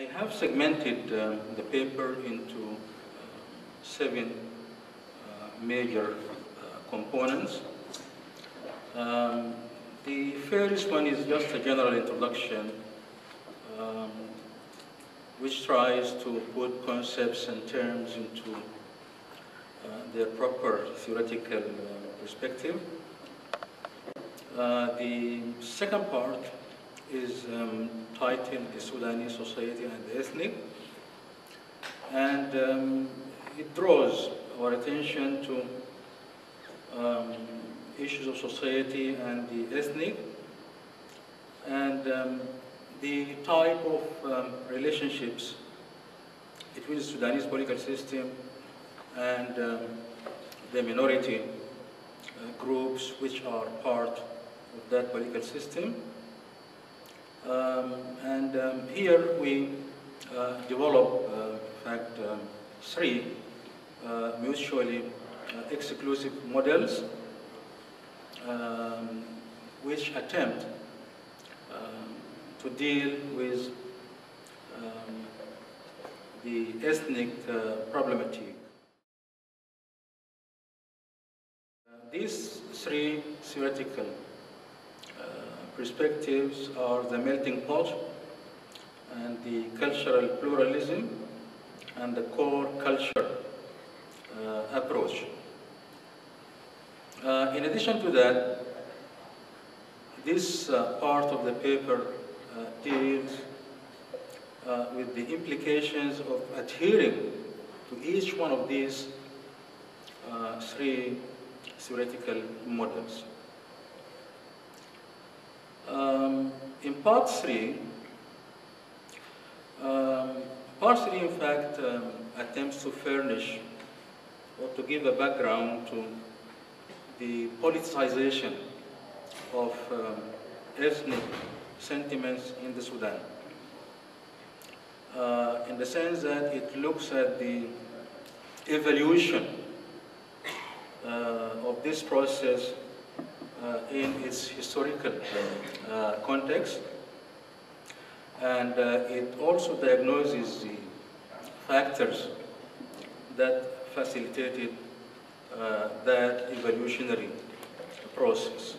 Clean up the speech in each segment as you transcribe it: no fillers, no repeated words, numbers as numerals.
I have segmented the paper into 7 major components. The first one is just a general introduction which tries to put concepts and terms into their proper theoretical perspective. The second part is titled The Sudanese Society and the Ethnic, and it draws our attention to issues of society and the ethnic, and the type of relationships between the Sudanese political system and the minority groups which are part of that political system. Here we develop, in fact, 3 mutually exclusive models which attempt to deal with the ethnic problematic. These 3 theoretical perspectives are the melting pot and the cultural pluralism and the core culture approach. In addition to that, this part of the paper deals with the implications of adhering to each one of these 3 theoretical models. In part 3, in fact, attempts to furnish or to give a background to the politicization of ethnic sentiments in the Sudan, in the sense that it looks at the evolution of this process in its historical context, and it also diagnoses the factors that facilitated that evolutionary process.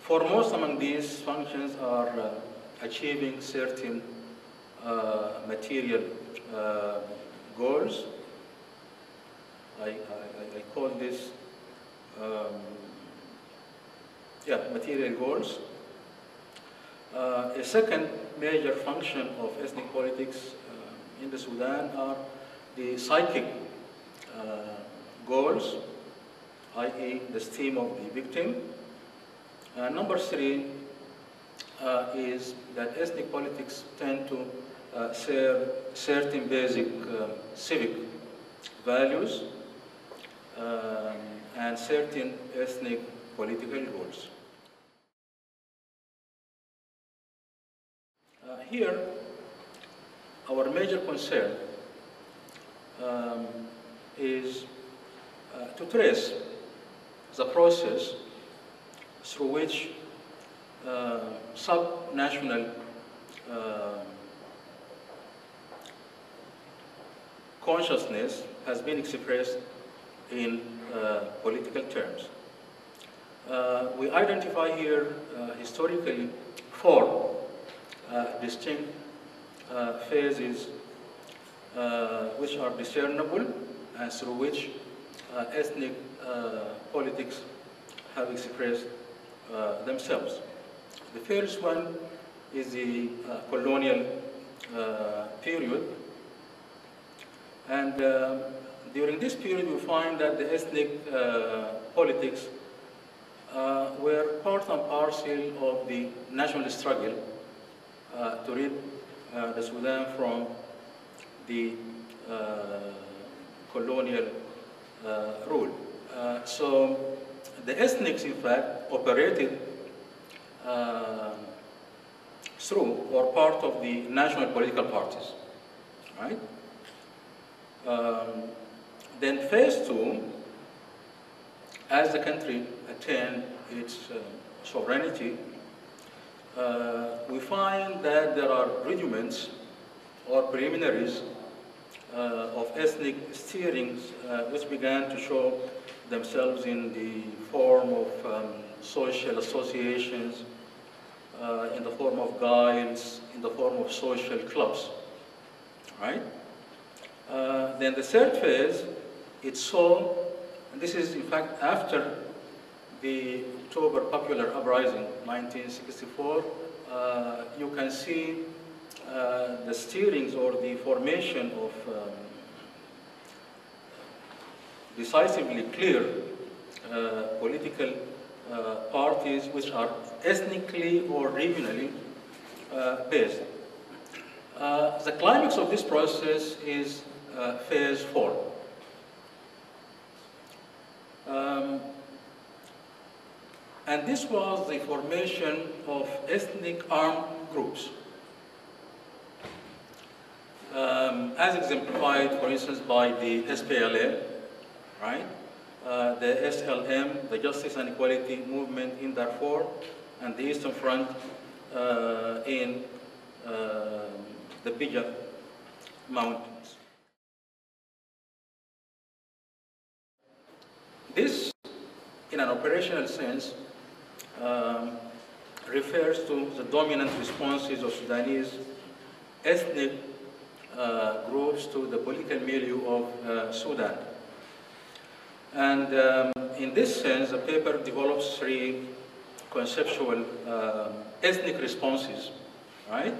Foremost among these functions are achieving certain material goals. I call this material goals. A second major function of ethnic politics in the Sudan are the psychic goals, i.e. the esteem of the victim. Number 3 is that ethnic politics tend to share certain basic civic values and certain ethnic political goals. Here, our major concern is to trace the process through which sub-national consciousness has been expressed in political terms. We identify here historically 4 distinct phases which are discernible and through which ethnic politics have expressed themselves. The first one is the colonial period, and during this period we find that the ethnic politics were part and parcel of the national struggle to rid the Sudan from the colonial rule. So the ethnics, in fact, operated through or part of the national political parties, right? Then phase 2, as the country attained its sovereignty, we find that there are rudiments or preliminaries of ethnic steerings which began to show themselves in the form of social associations, in the form of guilds, in the form of social clubs, right? Then the third phase, it saw, and this is in fact after the October Popular Uprising, 1964, you can see the steerings or the formation of decisively clear political parties which are ethnically or regionally based. The climax of this process is phase 4. And this was the formation of ethnic armed groups, as exemplified, for instance, by the SPLA, right? The SLM, the Justice and Equality Movement in Darfur, and the Eastern Front in the Bija Mountains. This, in an operational sense, refers to the dominant responses of Sudanese ethnic groups to the political milieu of Sudan. And in this sense, the paper develops 3 conceptual ethnic responses, right?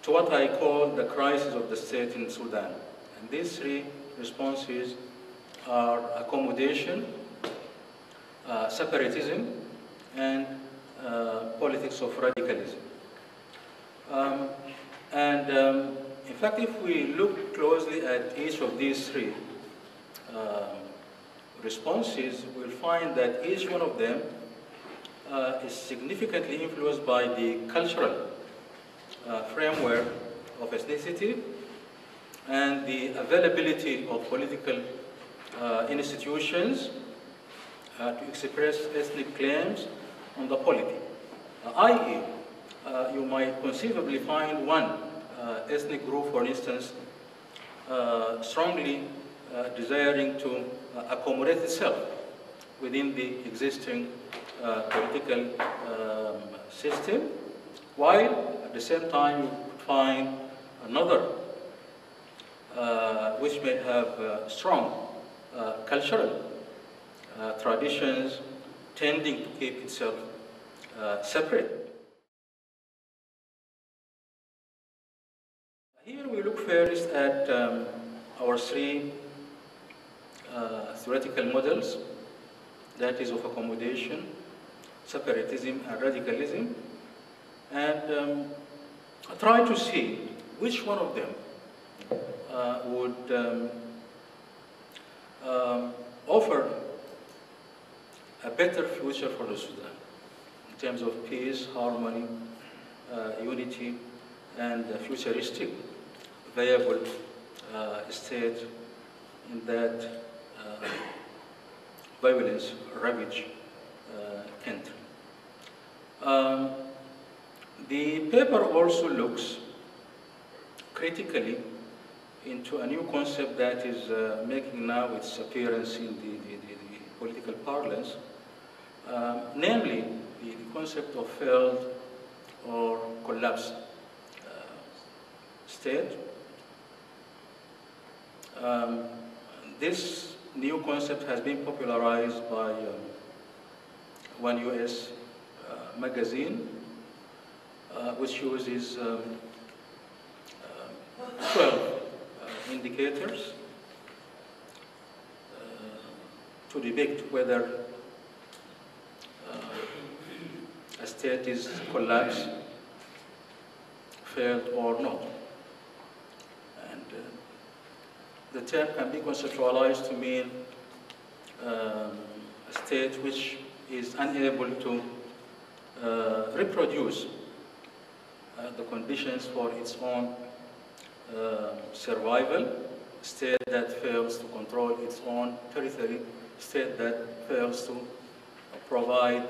To what I call the crisis of the state in Sudan. And these 3 responses are accommodation, separatism, and politics of radicalism. In fact, if we look closely at each of these 3 responses, we'll find that each one of them is significantly influenced by the cultural framework of ethnicity and the availability of political institutions to express ethnic claims on the polity. I.e., you might conceivably find one ethnic group, for instance, strongly desiring to accommodate itself within the existing political system, while at the same time you find another which may have strong cultural traditions tending to keep itself separate. Here we look first at our 3 theoretical models, that is of accommodation, separatism, and radicalism, and try to see which one of them would offer a better future for the Sudan in terms of peace, harmony, unity, and futuristic, viable state in that violence-ravaged country. The paper also looks critically into a new concept that is making now its appearance in the political parlance, namely the concept of failed or collapsed state. This new concept has been popularized by one US magazine, which uses 12 indicators to depict whether a state is collapsed, failed, or not. And the term can be conceptualized to mean a state which is unable to reproduce the conditions for its own survival, state that fails to control its own territory, state that fails to provide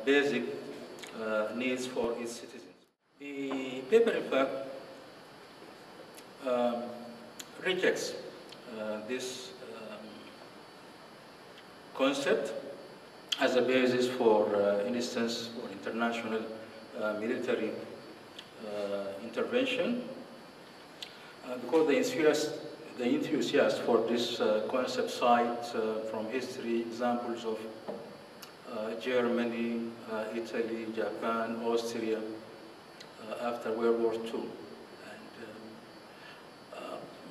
basic needs for its citizens. The paper, in fact, rejects this concept as a basis for instance, for international military intervention, because the enthusiasts for this concept cite from history examples of Germany, Italy, Japan, Austria after World War II.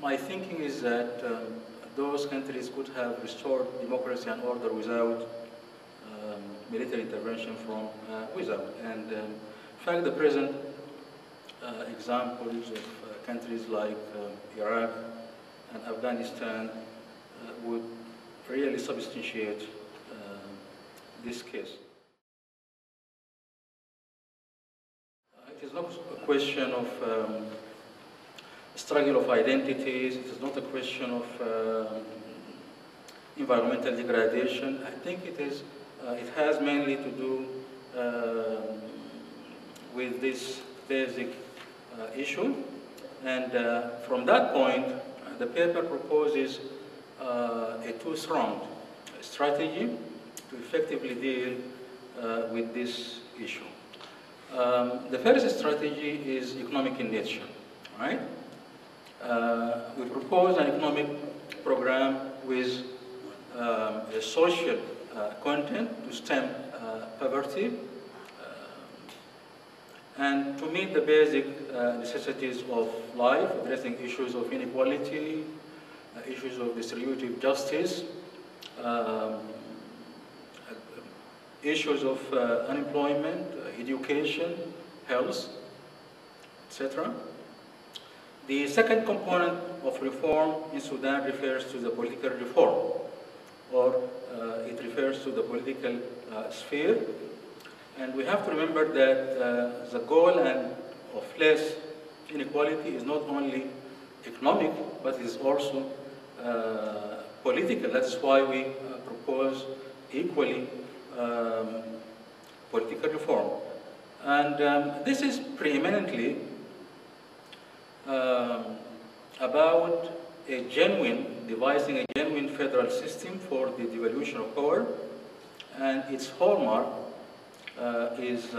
My thinking is that those countries could have restored democracy and order without military intervention from without. And in fact, the present examples of countries like Iraq and Afghanistan would really substantiate this case. It is not a question of struggle of identities. It is not a question of environmental degradation. I think it is. It has mainly to do with this basic issue. And from that point, the paper proposes a two-pronged strategy to effectively deal with this issue. The first strategy is economic in nature, right? We propose an economic program with a social content to stem poverty and to meet the basic necessities of life, addressing issues of inequality, issues of distributive justice, issues of unemployment, education, health, etc. The second component of reform in Sudan refers to the political reform, or it refers to the political sphere. And we have to remember that the goal of less inequality is not only economic, but it is also political. That's why we propose equally political reform. And this is preeminently about devising a genuine federal system for the devolution of power, and its hallmark is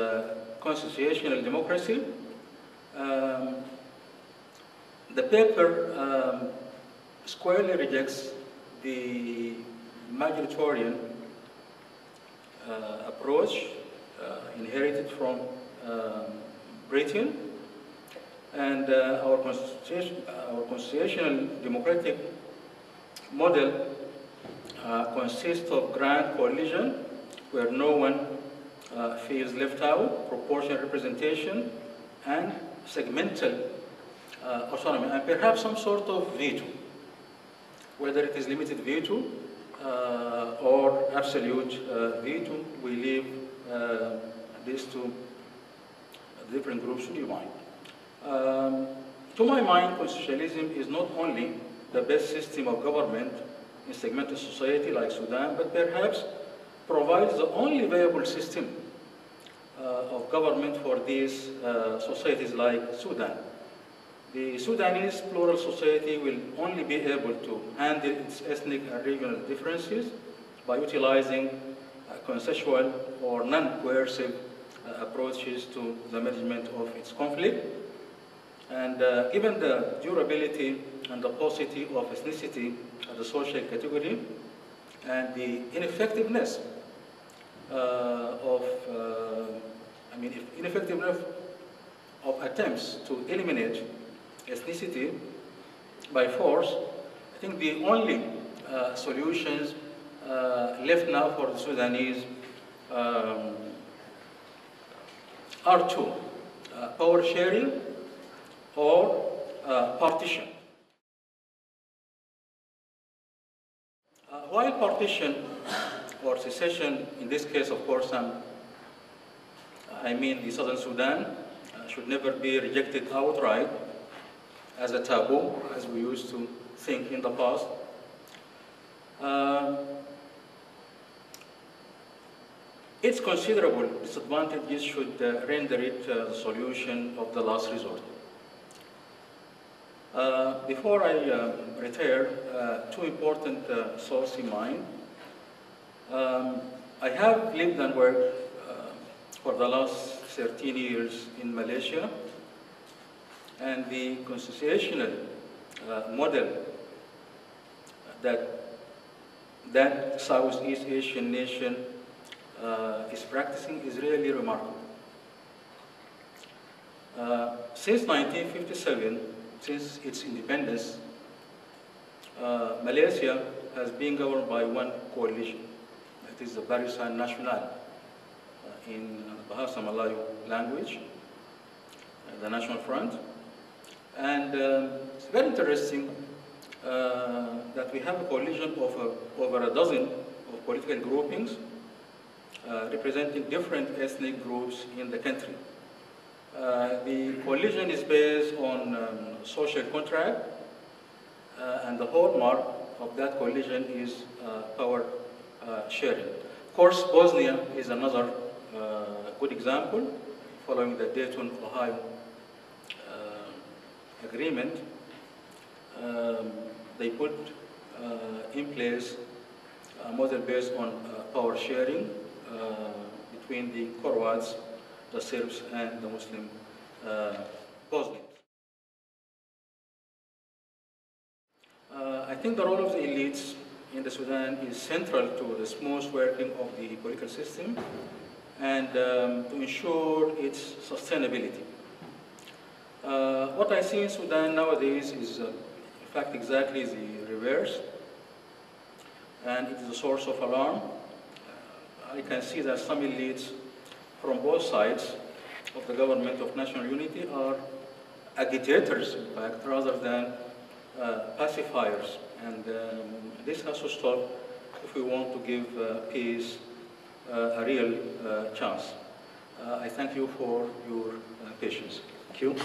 constitutional democracy. The paper squarely rejects the majoritarian approach inherited from Britain, and our constitutional democratic model consists of grand coalition where no one feels left out, proportional representation, and segmental autonomy, and perhaps some sort of veto, whether it is limited veto or absolute veto. We leave this to different groups to divide. To my mind, constitutionalism is not only the best system of government in segmented society like Sudan, but perhaps provides the only viable system of government for these societies like Sudan. The Sudanese plural society will only be able to handle its ethnic and regional differences by utilizing consensual or non-coercive approaches to the management of its conflict. And given the durability and the paucity of ethnicity as a social category and the ineffectiveness ineffectiveness of attempts to eliminate ethnicity by force, I think the only solutions left now for the Sudanese are two: power sharing or partition. While partition or secession, in this case, of course, I mean the Southern Sudan, should never be rejected outright as a taboo, as we used to think in the past. its considerable disadvantages should render it the solution of the last resort. Before I retire, two important sources in mind. I have lived and worked for the last 13 years in Malaysia, and the constitutional model that Southeast Asian nation is practicing is really remarkable. Since 1957, since its independence, Malaysia has been governed by one coalition. It is the Barisan Nasional in Bahasa Melayu language, the National Front. And it's very interesting that we have a coalition of over a dozen of political groupings representing different ethnic groups in the country. The coalition is based on social contract, and the hallmark of that coalition is power sharing. Of course, Bosnia is another good example, following the Dayton, Ohio agreement. They put in place a model based on power sharing between the Croats, the Serbs, and the Muslim Bosnians. I think the role of the elites in the Sudan is central to the smooth working of the political system and to ensure its sustainability. What I see in Sudan nowadays is, in fact, exactly the reverse, and it is a source of alarm. I can see that some elites from both sides of the government of national unity are agitators, in fact, rather than pacifiers. And this has to stop if we want to give peace a real chance. I thank you for your patience. Thank you.